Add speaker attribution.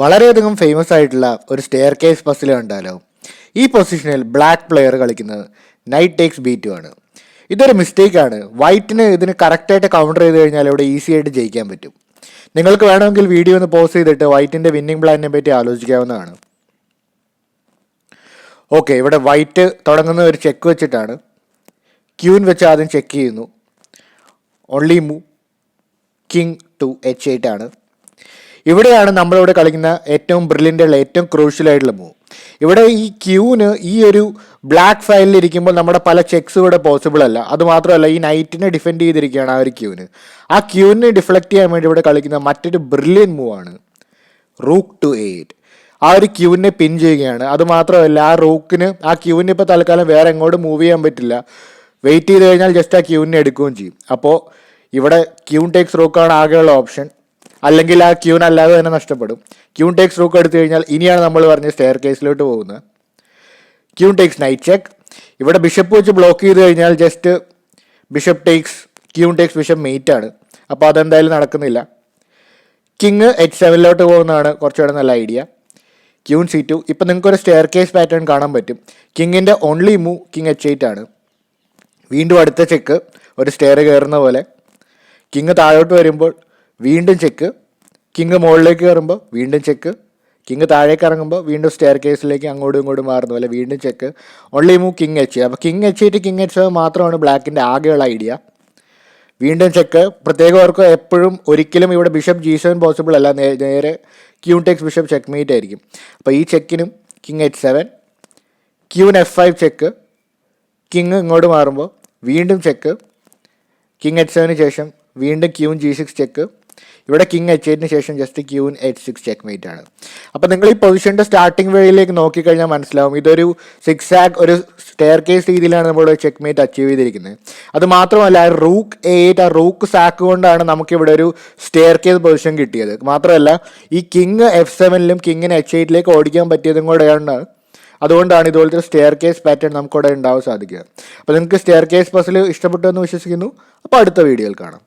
Speaker 1: വളരെയധികം ഫേമസ് ആയിട്ടുള്ള ഒരു സ്റ്റെയർ കേസ് പസിൽ കണ്ടാലോ. ഈ പൊസിഷനിൽ ബ്ലാക്ക് പ്ലെയർ കളിക്കുന്നത് നൈറ്റ് ടേക്സ് ബി2 ആണ്. ഇതൊരു മിസ്റ്റേക്കാണ്. വൈറ്റിന് ഇതിന് കറക്റ്റായിട്ട് കൗണ്ടർ ചെയ്ത് കഴിഞ്ഞാൽ ഇവിടെ ഈസി ആയിട്ട് ജയിക്കാൻ പറ്റും. നിങ്ങൾക്ക് വേണമെങ്കിൽ വീഡിയോ ഒന്ന് പോസ് ചെയ്തിട്ട് വൈറ്റിൻ്റെ വിന്നിംഗ് പ്ലാനിനെ പറ്റി ആലോചിക്കാവുന്നതാണ്. ഓക്കെ, ഇവിടെ വൈറ്റ് തുടങ്ങുന്ന ഒരു ചെക്ക് വെച്ചിട്ടാണ്. ക്യൂൻ വെച്ച് ആദ്യം ചെക്ക് ചെയ്യുന്നു. Only move king to h8 ആണ്. ഇവിടെയാണ് നമ്മളിവിടെ കളിക്കുന്ന ഏറ്റവും ബ്രില്യൻ്റ് ഏറ്റവും ക്രൂഷ്യൽ ആയിട്ടുള്ള മൂവ്. ഇവിടെ ഈ ക്യൂന് ഈ ഒരു ബ്ലാക്ക് ഫയലിൽ ഇരിക്കുമ്പോൾ നമ്മുടെ പല ചെക്സ് ഇവിടെ പോസിബിൾ അല്ല. അതുമാത്രമല്ല, ഈ നൈറ്റിനെ ഡിഫെൻഡ് ചെയ്തിരിക്കുകയാണ് ആ ഒരു ക്യൂന്. ആ ക്യൂവിനെ ഡിഫ്ലക്ട് ചെയ്യാൻ വേണ്ടി ഇവിടെ കളിക്കുന്ന മറ്റൊരു ബ്രില്യൻ മൂവാണ് റൂക്ക് ടു 8. ആ ഒരു ക്യൂവിനെ പിൻ ചെയ്യുകയാണ്. അതുമാത്രമല്ല, ആ ക്യൂവിന് ഇപ്പോൾ തൽക്കാലം വേറെ എങ്ങോട്ട് മൂവ് ചെയ്യാൻ പറ്റില്ല. വെയിറ്റ് ചെയ്ത് കഴിഞ്ഞാൽ ജസ്റ്റ് ആ ക്യൂവിനെ എടുക്കുകയും ചെയ്യും. അപ്പോൾ ഇവിടെ ക്യൂൻ ടേക്സ് റൂക്കാണ് ആകെയുള്ള ഓപ്ഷൻ. അല്ലെങ്കിൽ ആ ക്യൂൻ അല്ലാതെ തന്നെ നഷ്ടപ്പെടും. ക്യൂൻ ടേക്സ് റൂക്ക് എടുത്തു കഴിഞ്ഞാൽ ഇനിയാണ് നമ്മൾ പറഞ്ഞ സ്റ്റെയർ കേസിലോട്ട് പോകുന്നത്. Queen takes night check. ഇവിടെ ബിഷപ്പ് വെച്ച് ബ്ലോക്ക് ചെയ്ത് കഴിഞ്ഞാൽ just bishop takes queen takes bishop made ആണ്. അപ്പോൾ അതെന്തായാലും നടക്കുന്നില്ല. കിങ് h7 പോകുന്നതാണ് കുറച്ചുകൂടെ നല്ല ഐഡിയ. Queen c2. ഇപ്പം നിങ്ങൾക്കൊരു സ്റ്റെയർ കേസ് പാറ്റേൺ കാണാൻ പറ്റും. കിങ്ങിൻ്റെ ഓൺലി മൂവ് കിങ് h8 ആണ്. വീണ്ടും അടുത്ത ചെക്ക്, ഒരു സ്റ്റെയർ കയറുന്ന പോലെ. കിങ് താഴോട്ട് വരുമ്പോൾ വീണ്ടും ചെക്ക്. കിങ് മുകളിലേക്ക് കയറുമ്പോൾ വീണ്ടും ചെക്ക്. കിങ് താഴേക്ക് ഇറങ്ങുമ്പോൾ വീണ്ടും സ്റ്റെയർ കേസിലേക്ക് അങ്ങോട്ടും ഇങ്ങോട്ടും മാറുന്ന പോലെ വീണ്ടും check. Only move king h8. അപ്പോൾ കിങ് h8 കിങ് h7 മാത്രമാണ് ബ്ലാക്കിൻ്റെ ആകെയുള്ള ഐഡിയ. വീണ്ടും ചെക്ക്. പ്രത്യേകം ഓർക്ക് എപ്പോഴും ഒരിക്കലും ഇവിടെ ബിഷപ്പ് g7 പോസിബിൾ അല്ല. നേരെ queen takes bishop checkmate ആയിരിക്കും. അപ്പോൾ ഈ ചെക്കിനും king h7, queen f5 check. King ഇങ്ങോട്ട് മാറുമ്പോൾ വീണ്ടും ചെക്ക്. കിങ് h7 ശേഷം വീണ്ടും ക്യൂൻ g6 ചെക്ക്. ഇവിടെ കിങ് h8 ശേഷം just queen h6 check mate ആണ്. അപ്പോൾ നിങ്ങൾ ഈ പൊസിഷൻ്റെ സ്റ്റാർട്ടിംഗ് വേയിലേക്ക് നോക്കിക്കഴിഞ്ഞാൽ മനസ്സിലാവും ഇതൊരു സിക്സാഗ് ഒരു സ്റ്റെയർ കേസ് രീതിയിലാണ് നമ്മൾ ചെക്ക് മേറ്റ് അച്ചീവ് ചെയ്തിരിക്കുന്നത്. അത് മാത്രമല്ല, റൂക്ക് a8 ആ റൂക്ക് സാക്ക് കൊണ്ടാണ് നമുക്കിവിടെ ഒരു സ്റ്റെയർ കേസ് പൊസിഷൻ കിട്ടിയത്. മാത്രമല്ല, ഈ കിങ് f7ലും കിങ്ങിന് h8ലേക്ക് ഓടിക്കാൻ പറ്റിയതും കൂടെയാണ്. അതുകൊണ്ടാണ് ഇതുപോലത്തെ സ്റ്റെയർ കേസ് പാറ്റേൺ നമുക്കിവിടെ ഉണ്ടാവാൻ സാധിക്കുക. അപ്പോൾ നിങ്ങൾക്ക് സ്റ്റെയർ കേസ് പസിൽ ഇഷ്ടപ്പെട്ടു എന്ന് വിശ്വസിക്കുന്നു. അപ്പോൾ അടുത്ത വീഡിയോയിൽ കാണാം.